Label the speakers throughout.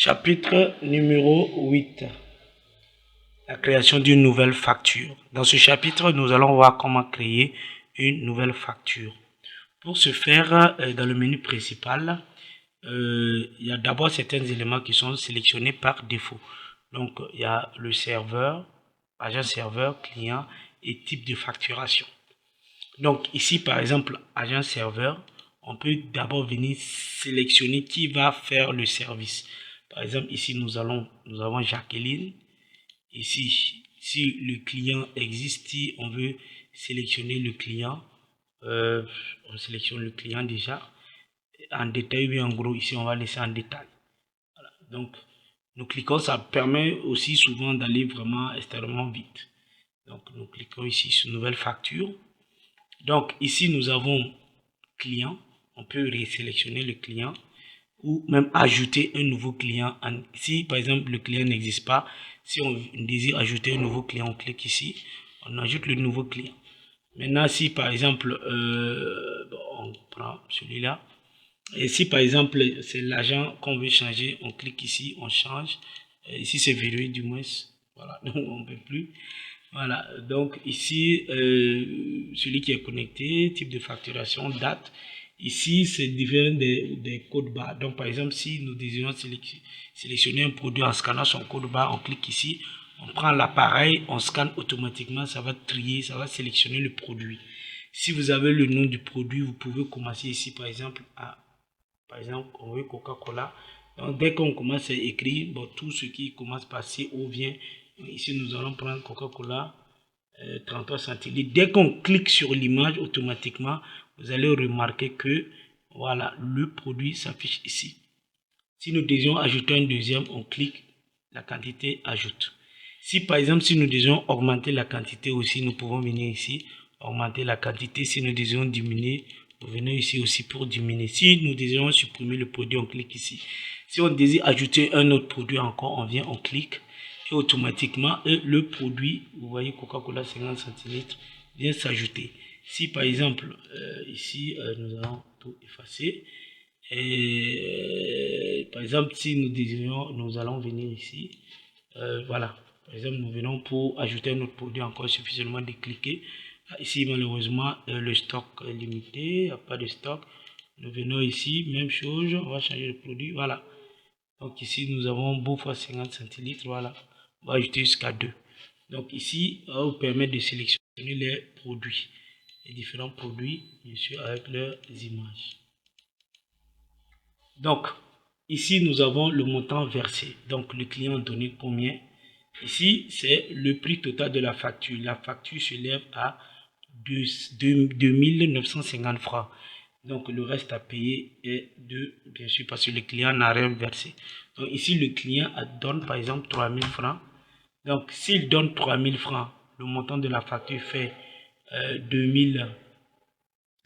Speaker 1: Chapitre numéro 8. La création d'une nouvelle facture. Dans ce chapitre, nous allons voir comment créer une nouvelle facture. Pour ce faire, dans le menu principal, il y a d'abord certains éléments qui sont sélectionnés par défaut. Donc, il y a le serveur, agent serveur, client et type de facturation. Donc, ici, par exemple, agent serveur, on peut d'abord venir sélectionner qui va faire le service. Par exemple, ici, nous avons Jacqueline. Ici, si le client existe, si on veut sélectionner le client, on sélectionne le client déjà. En détail, oui, en gros, ici, on va laisser en détail. Voilà. Donc, nous cliquons, ça permet aussi souvent d'aller vraiment extrêmement vite. Donc, nous cliquons ici sur nouvelle facture. Donc, ici, nous avons client. On peut résélectionner le client ou même ajouter un nouveau client. Si, par exemple, le client n'existe pas, si on désire ajouter un nouveau client, on clique ici. On ajoute le nouveau client. Maintenant, si, par exemple, on prend celui-là. Et si, par exemple, c'est l'agent qu'on veut changer, on clique ici, on change. Ici, c'est verrouillé du moins. Voilà, donc on ne peut plus. Voilà, donc ici, celui qui est connecté, type de facturation, date. Ici, c'est différent des codes barres. Donc, par exemple, si nous désirons sélectionner un produit en scannant son code barre, on clique ici, on prend l'appareil, on scanne automatiquement, ça va trier, ça va sélectionner le produit. Si vous avez le nom du produit, vous pouvez commencer ici, par exemple, on veut Coca-Cola. Donc, dès qu'on commence à écrire, bon, tout ce qui commence par C ou vient. Ici, nous allons prendre Coca-Cola 33 centilitres. Dès qu'on clique sur l'image, automatiquement, vous allez remarquer que voilà, le produit s'affiche ici. Si nous désirons ajouter un deuxième, on clique la quantité ajoute. Si par exemple, si nous désirons augmenter la quantité aussi, nous pouvons venir ici, augmenter la quantité. Si nous désirons diminuer, nous venons ici aussi pour diminuer. Si nous désirons supprimer le produit, on clique ici. Si on désire ajouter un autre produit encore, on vient, on clique. Et automatiquement, le produit, vous voyez Coca-Cola 50 centilitres, vient s'ajouter. Si par exemple, ici, nous allons tout effacer. Et par exemple, si nous désirons, nous allons venir ici. Voilà. Par exemple, nous venons pour ajouter un autre produit encore, il suffit seulement de cliquer. Ici, malheureusement, le stock est limité, il n'y a pas de stock. Nous venons ici, même chose, on va changer le produit. Voilà. Donc ici, nous avons beau fois 50 centilitres. Voilà. On va ajouter jusqu'à 2. Donc ici, on va vous permettre de sélectionner les produits. Les différents produits, bien sûr, avec leurs images. Donc, ici, nous avons le montant versé. Donc, le client a donné combien? Ici, c'est le prix total de la facture. La facture s'élève à 2950 francs. Donc, le reste à payer est bien sûr, parce que le client n'a rien versé. Donc, ici, le client donne, par exemple, 3000 francs. Donc, s'il donne 3000 francs, le montant de la facture fait 2000.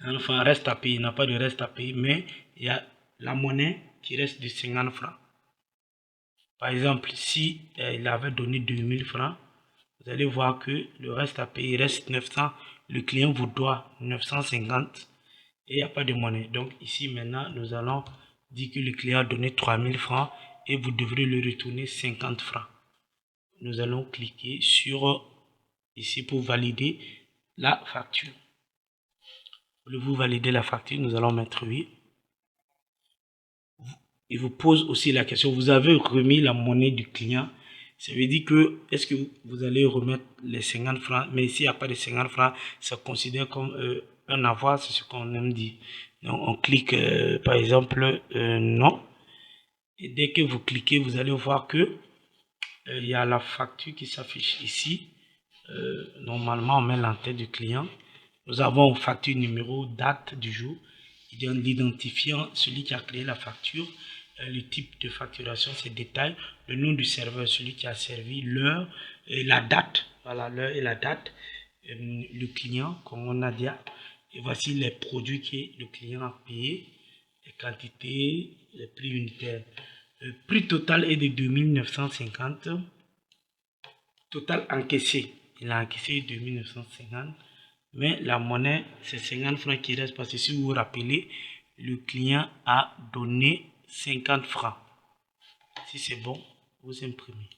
Speaker 1: Enfin, reste à payer. Il n'y a pas de reste à payer, mais il y a la monnaie qui reste de 50 francs. Par exemple, si il avait donné 2000 francs, vous allez voir que le reste à payer reste 900. Le client vous doit 950 et il n'y a pas de monnaie. Donc ici maintenant, nous allons dire que le client a donné 3000 francs et vous devrez le retourner 50 francs. Nous allons cliquer sur ici pour valider la facture. Voulez-vous valider la facture? Nous allons mettre oui. Il vous pose aussi la question, vous avez remis la monnaie du client. Ça veut dire que, est-ce que vous allez remettre les 50 francs? Mais s'il n'y a pas de 50 francs, ça considère comme un avoir, c'est ce qu'on aime dire. Donc, on clique, par exemple, non. Et dès que vous cliquez, vous allez voir que il y a la facture qui s'affiche ici. Normalement, on met l'entête du client. Nous avons facture numéro, date du jour, l'identifiant, celui qui a créé la facture. Le type de facturation, c'est détail, le nom du serveur, celui qui a servi, l'heure et la date. Voilà, l'heure et la date. Le client, comme on a dit. Et voici les produits que le client a payé, les quantités, les prix unitaires. Le prix total est de 2950. Total encaissé. Il a encaissé 2950. Mais la monnaie, c'est 50 francs qui reste parce que si vous vous rappelez, le client a donné 50 francs. Si c'est bon, vous imprimez.